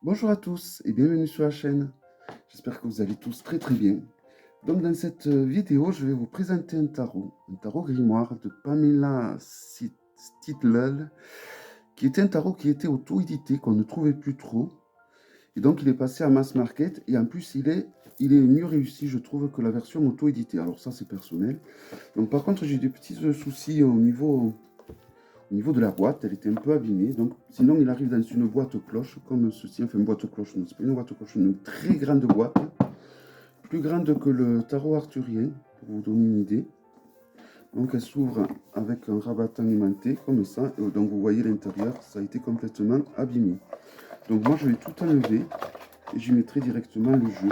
Bonjour à tous et bienvenue sur la chaîne. J'espère que vous allez tous très très bien. Donc dans cette vidéo, je vais vous présenter un tarot grimoire de Pamela Stidlel, qui était un tarot qui était auto-édité, qu'on ne trouvait plus trop. Et donc il est passé à mass market et en plus il est mieux réussi, je trouve, que la version auto-éditée. Alors ça c'est personnel. Donc par contre j'ai des petits soucis au niveau de la boîte, elle était un peu abîmée. Donc, sinon, il arrive dans une boîte cloche, comme ceci. Enfin, une boîte cloche, non, c'est pas une boîte cloche, une très grande boîte. Plus grande que le tarot arthurien, pour vous donner une idée. Donc, elle s'ouvre avec un rabattant aimanté, comme ça. Et donc, vous voyez l'intérieur, ça a été complètement abîmé. Donc, moi, je vais tout enlever et j'y mettrai directement le jeu.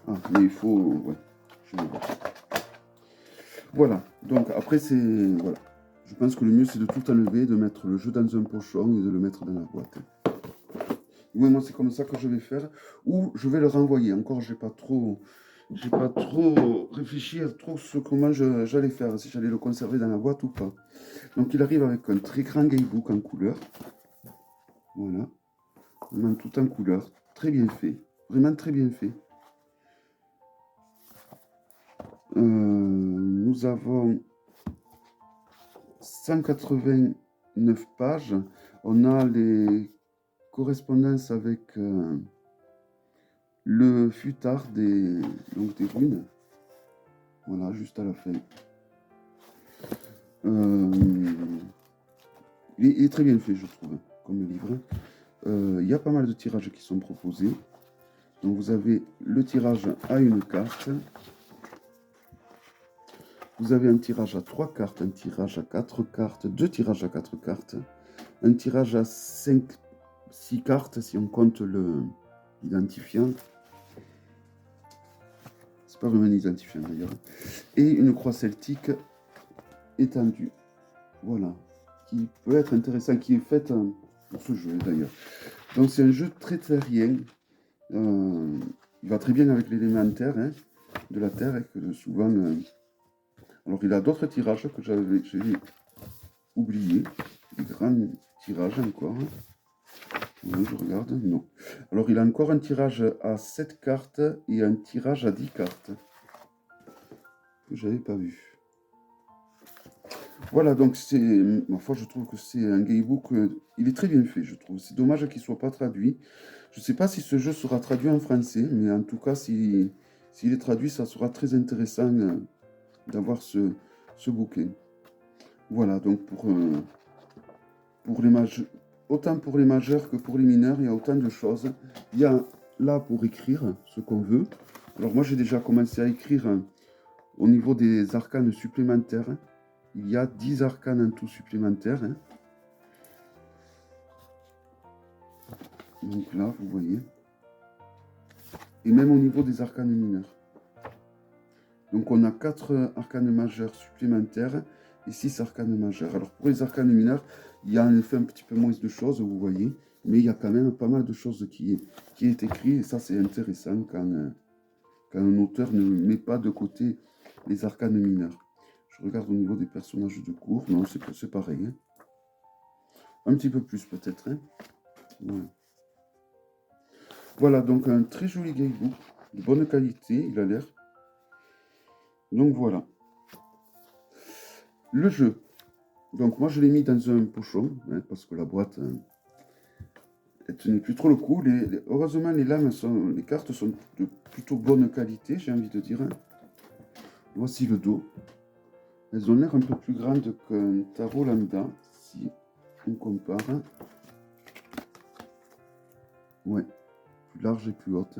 Ah, mais il faut... Ouais, je vais voir. Voilà. Donc, après, c'est... Voilà. Je pense que le mieux, c'est de tout enlever, de mettre le jeu dans un pochon et de le mettre dans la boîte. Oui, moi, c'est comme ça que je vais faire. Ou je vais le renvoyer. Encore, j'ai pas trop réfléchi à trop comment j'allais faire, si j'allais le conserver dans la boîte ou pas. Donc, il arrive avec un très grand guidebook en couleur. Voilà. Vraiment tout en couleur. Très bien fait. Vraiment très bien fait. Nous avons 189 pages. On a les correspondances avec le futard donc des runes. Voilà, juste à la fin. Il est très bien fait, je trouve, comme livre. Il y a pas mal de tirages qui sont proposés. Donc vous avez le tirage à une carte. Vous avez un tirage à 3 cartes, un tirage à 4 cartes, deux tirages à 4 cartes, un tirage à 6 cartes si on compte l'identifiant. C'est pas vraiment un identifiant d'ailleurs. Et une croix celtique étendue. Voilà. Qui peut être intéressant, qui est faite pour ce jeu d'ailleurs. Donc c'est un jeu très terrien. Il va très bien avec l'élémentaire de la Terre, que souvent... Alors il a d'autres tirages que j'ai oubliés. Des grands tirages encore. Oui, je regarde, non. Alors il a encore un tirage à 7 cartes et un tirage à 10 cartes. Que j'avais pas vu. Voilà, donc c'est... Ma foi, je trouve que c'est un gamebook... il est très bien fait, je trouve. C'est dommage qu'il ne soit pas traduit. Je ne sais pas si ce jeu sera traduit en français, mais en tout cas, s'il est traduit, ça sera très intéressant d'avoir ce bouquin. Voilà, donc pour les majeurs, autant pour les majeurs que pour les mineurs, il y a autant de choses. Il y a là pour écrire ce qu'on veut. Alors moi, j'ai déjà commencé à écrire au niveau des arcanes supplémentaires. Il y a 10 arcanes en tout supplémentaires. Donc là, vous voyez. Et même au niveau des arcanes mineurs. Donc on a 4 arcanes majeures supplémentaires et 6 arcanes majeures. Alors pour les arcanes mineurs, il y a en effet un petit peu moins de choses, vous voyez. Mais il y a quand même pas mal de choses qui est écrit. Et ça, c'est intéressant quand un auteur ne met pas de côté les arcanes mineurs. Je regarde au niveau des personnages de cours. Non, c'est pareil. Un petit peu plus peut-être. Voilà. Voilà, donc un très joli guidebook, de bonne qualité, il a l'air. Donc voilà. Le jeu. Donc moi je l'ai mis dans un pochon, parce que la boîte, elle tenait plus trop le coup. Heureusement les cartes sont de plutôt bonne qualité, j'ai envie de dire. Voici le dos. Elles ont l'air un peu plus grandes qu'un tarot lambda, si on compare. Ouais, plus large et plus haute.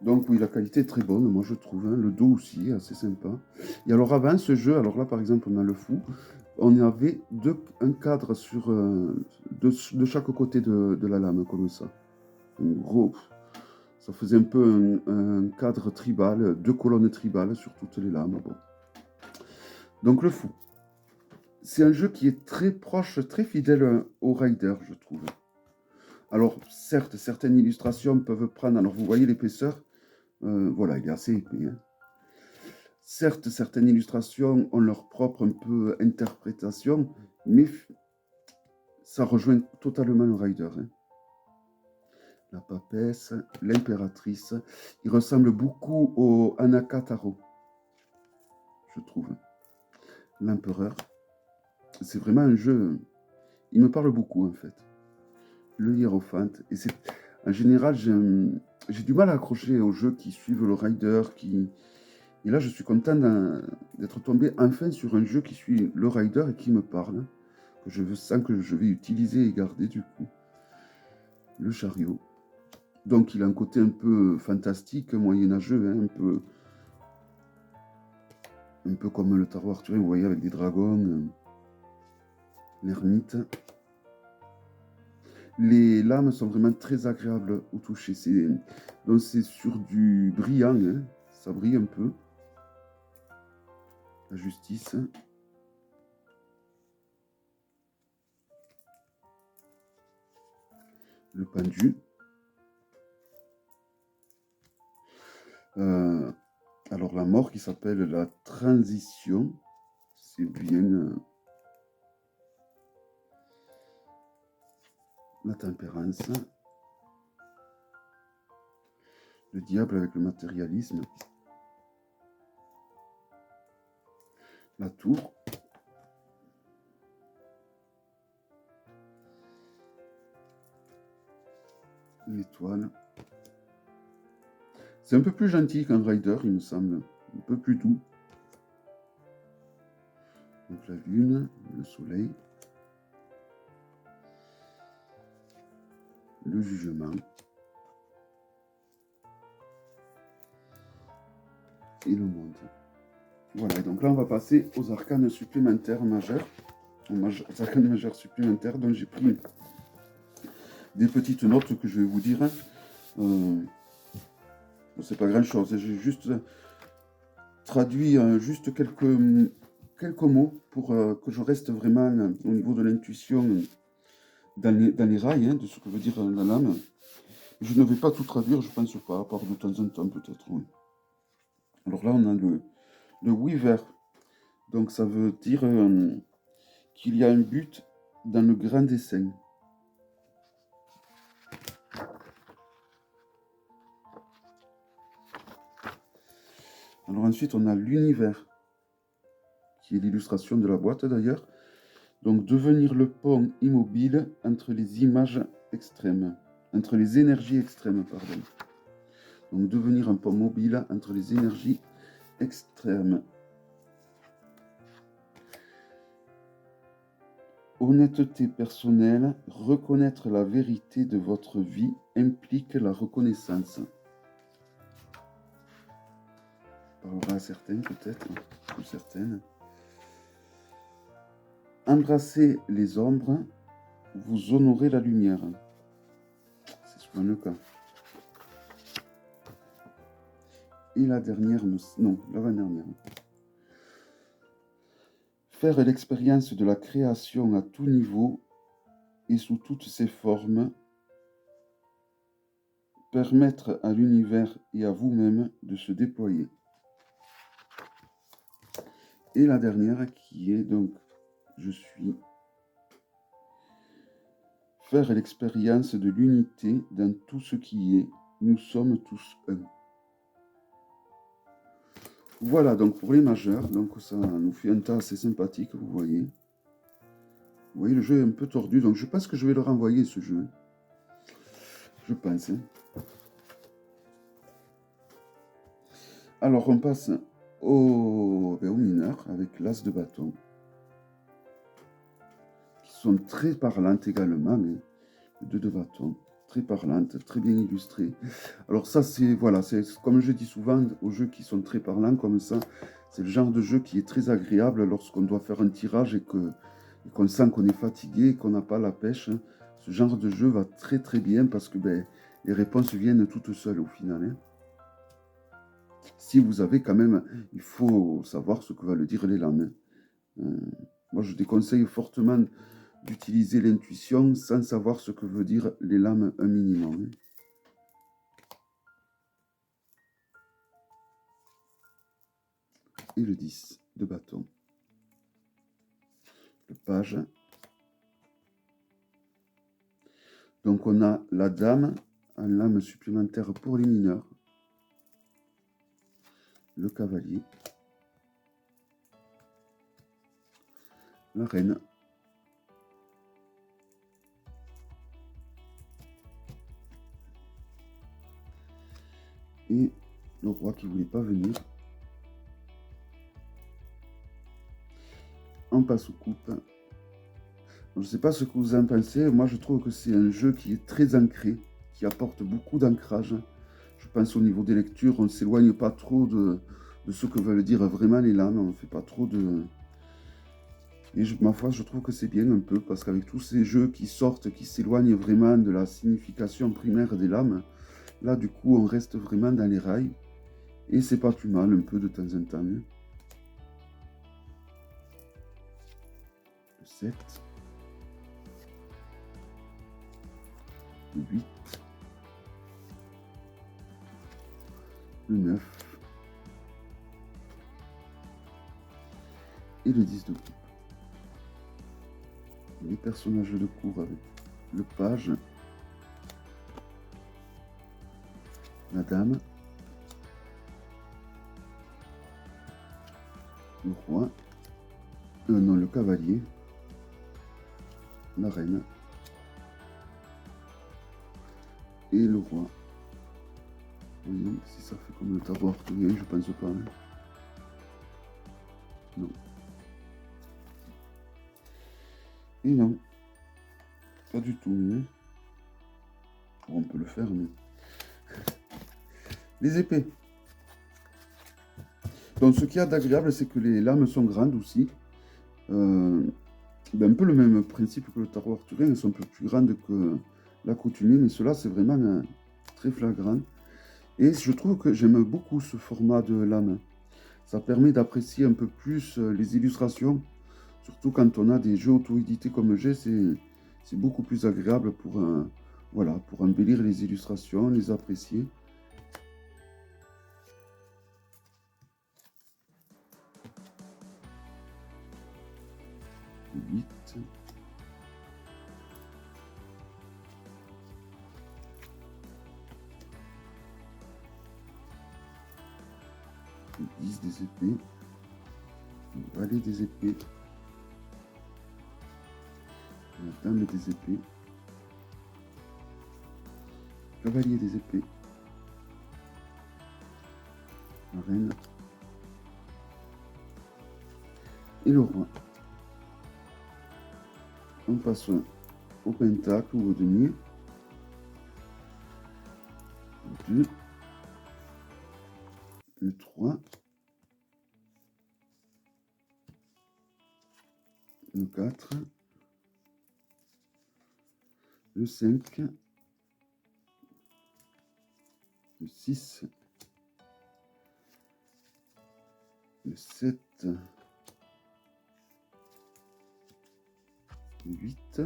Donc oui, la qualité est très bonne, moi je trouve. Le dos aussi, assez sympa. Et alors avant ce jeu, alors là par exemple on a le fou, on avait un cadre de chaque côté de la lame, comme ça. Un gros, ça faisait un peu un cadre tribal, 2 colonnes tribales sur toutes les lames. Bon. Donc le fou. C'est un jeu qui est très proche, très fidèle au Rider, je trouve. Alors certes, certaines illustrations peuvent prendre, alors vous voyez l'épaisseur, voilà, il est assez épais. Certes, certaines illustrations ont leur propre un peu interprétation, mais ça rejoint totalement le rider. Hein. La papesse, l'impératrice. Il ressemble beaucoup au Anaka Taro, je trouve. L'empereur. C'est vraiment un jeu... Il me parle beaucoup, en fait. Le hiérophante. Et c'est... En général, j'ai du mal à accrocher aux jeux qui suivent le rider, qui... Et là, je suis content d'être tombé enfin sur un jeu qui suit le rider et qui me parle. Que je sens que je vais utiliser et garder, du coup. Le chariot. Donc, il a un côté un peu fantastique, moyenâgeux, hein, un peu comme le tarot arthurien, vous voyez, avec des dragons, l'ermite. Les lames sont vraiment très agréables au toucher. Donc, c'est sur du brillant, hein, ça brille un peu. La justice. Le pendu. Alors, la mort qui s'appelle la transition. C'est bien... la tempérance. Le diable avec le matérialisme. La tour. L'étoile. C'est un peu plus gentil qu'un rider, il me semble. Un peu plus doux. Donc la lune, le soleil. Le jugement. Et le monde. Voilà, et donc là on va passer aux arcanes supplémentaires majeurs. Aux arcanes majeurs supplémentaires dont j'ai pris des petites notes que je vais vous dire. C'est pas grand chose, j'ai juste traduit juste quelques mots pour que je reste vraiment au niveau de l'intuition dans les rails, hein, de ce que veut dire la lame. Je ne vais pas tout traduire, je pense pas, à part de temps en temps peut-être. Oui. Alors là, on a le Weaver. Donc ça veut dire qu'il y a un but dans le grand dessein. Alors ensuite, on a l'univers, qui est l'illustration de la boîte d'ailleurs. Donc devenir le pont immobile entre les images extrêmes, entre les énergies extrêmes, pardon. Donc devenir un pont mobile entre les énergies extrêmes. Honnêteté personnelle, reconnaître la vérité de votre vie implique la reconnaissance. Parlera à certains peut-être, ou certaines. Embrassez les ombres, vous honorez la lumière. C'est souvent le cas. Et la dernière, non, l'avant-dernière. Faire l'expérience de la création à tout niveau et sous toutes ses formes. Permettre à l'univers et à vous-même de se déployer. Et la dernière qui est donc, je suis. Faire l'expérience de l'unité dans tout ce qui est. Nous sommes tous un. Voilà donc pour les majeurs. Donc ça nous fait un tas assez sympathique, vous voyez. Vous voyez, le jeu est un peu tordu, donc je pense que je vais le renvoyer, ce jeu. Je pense. Hein. Alors, on passe aux mineurs avec l'as de bâton. Qui sont très parlantes également, mais deux de bâton. Très parlantes, très bien illustrées. Alors ça, c'est, voilà, c'est comme je dis souvent aux jeux qui sont très parlants comme ça, c'est le genre de jeu qui est très agréable lorsqu'on doit faire un tirage et qu'on sent qu'on est fatigué, qu'on n'a pas la pêche. Ce genre de jeu va très très bien parce que les réponses viennent toutes seules au final. Hein. Si vous avez quand même, il faut savoir ce que va le dire les lames. Moi, je déconseille fortement d'utiliser l'intuition sans savoir ce que veut dire les lames un minimum. Et le 10 de bâton. Le page. Donc on a la dame, un lame supplémentaire pour les mineurs, le cavalier, la reine, et le roi qui ne voulait pas venir. On passe aux coupes. Je ne sais pas ce que vous en pensez. Moi, je trouve que c'est un jeu qui est très ancré, qui apporte beaucoup d'ancrage. Je pense au niveau des lectures, on ne s'éloigne pas trop de ce que veulent dire vraiment les lames. On ne fait pas trop de... Et ma foi, je trouve que c'est bien un peu, parce qu'avec tous ces jeux qui sortent, qui s'éloignent vraiment de la signification primaire des lames, là, du coup, on reste vraiment dans les rails. Et c'est pas plus mal, un peu de temps en temps. Le 7. Le 8. Le 9. Et le 10 de coupe. Les personnages de cour avec le page, la dame, le roi, non, le cavalier, la reine et le roi. Voyons si ça fait comme le tarot arthurien, je pense pas. Hein. Non. Et non, pas du tout. Hein. On peut le faire, mais... Les épées. Donc ce qu'il y a d'agréable, c'est que les lames sont grandes aussi. Un peu le même principe que le tarot arthurien, elles sont un peu plus grandes que l'accoutumée, mais cela c'est vraiment très flagrant. Et je trouve que j'aime beaucoup ce format de lame. Ça permet d'apprécier un peu plus les illustrations, surtout quand on a des jeux auto-édités comme j'ai, c'est beaucoup plus agréable pour, voilà, pour embellir les illustrations, les apprécier. Le 8. Le 10 des épées. Le valet des épées. La dame des épées. Cavalier des épées. La reine. Et le roi. On passe au pentacle ou au denier. 2. Le 3. Le 4. Le 5. Le 6. Le 7. Le 8.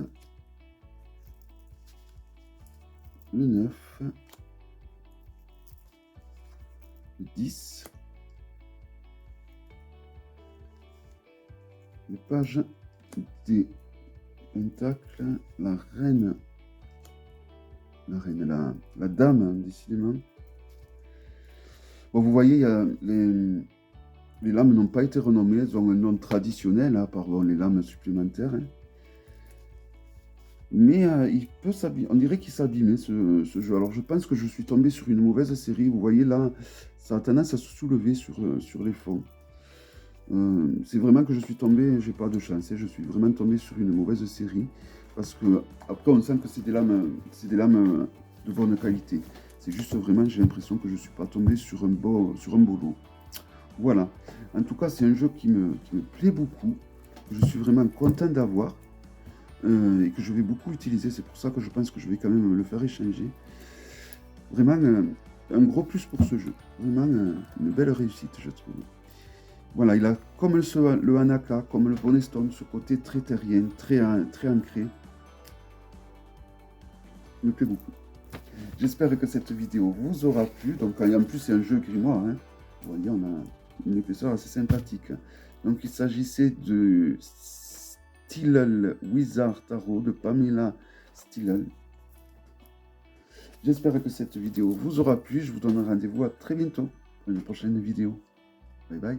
Le 9. Le 10. Le page des pentacles, la reine, la dame, décidément. Bon, vous voyez, il y a les lames n'ont pas été renommées, elles ont un nom traditionnel, hein, pardon, les lames supplémentaires. Hein. Mais il peut s'abîmer, on dirait qu'il s'abîmait ce jeu. Alors je pense que je suis tombé sur une mauvaise série. Vous voyez là, ça a tendance à se soulever sur les fonds. C'est vraiment que je suis tombé, j'ai pas de chance, je suis vraiment tombé sur une mauvaise série. Parce que après on sent que c'est des lames de bonne qualité. C'est juste vraiment, j'ai l'impression que je ne suis pas tombé sur un beau lot. Voilà. En tout cas, c'est un jeu qui me plaît beaucoup. Je suis vraiment content d'avoir. Et que je vais beaucoup utiliser. C'est pour ça que je pense que je vais quand même le faire échanger. Vraiment, un gros plus pour ce jeu. Vraiment, une belle réussite, je trouve. Voilà, il a comme le Hanaka, comme le Bonestone, ce côté très terrien, très ancré. Il me plaît beaucoup. J'espère que cette vidéo vous aura plu. Donc, en plus, c'est un jeu grimoire. Hein. Vous voyez, on a une épaisseur assez sympathique. Donc, il s'agissait de Stillel Wizard Tarot de Pamela Stillel. J'espère que cette vidéo vous aura plu. Je vous donne rendez-vous à très bientôt pour une prochaine vidéo. Bye bye.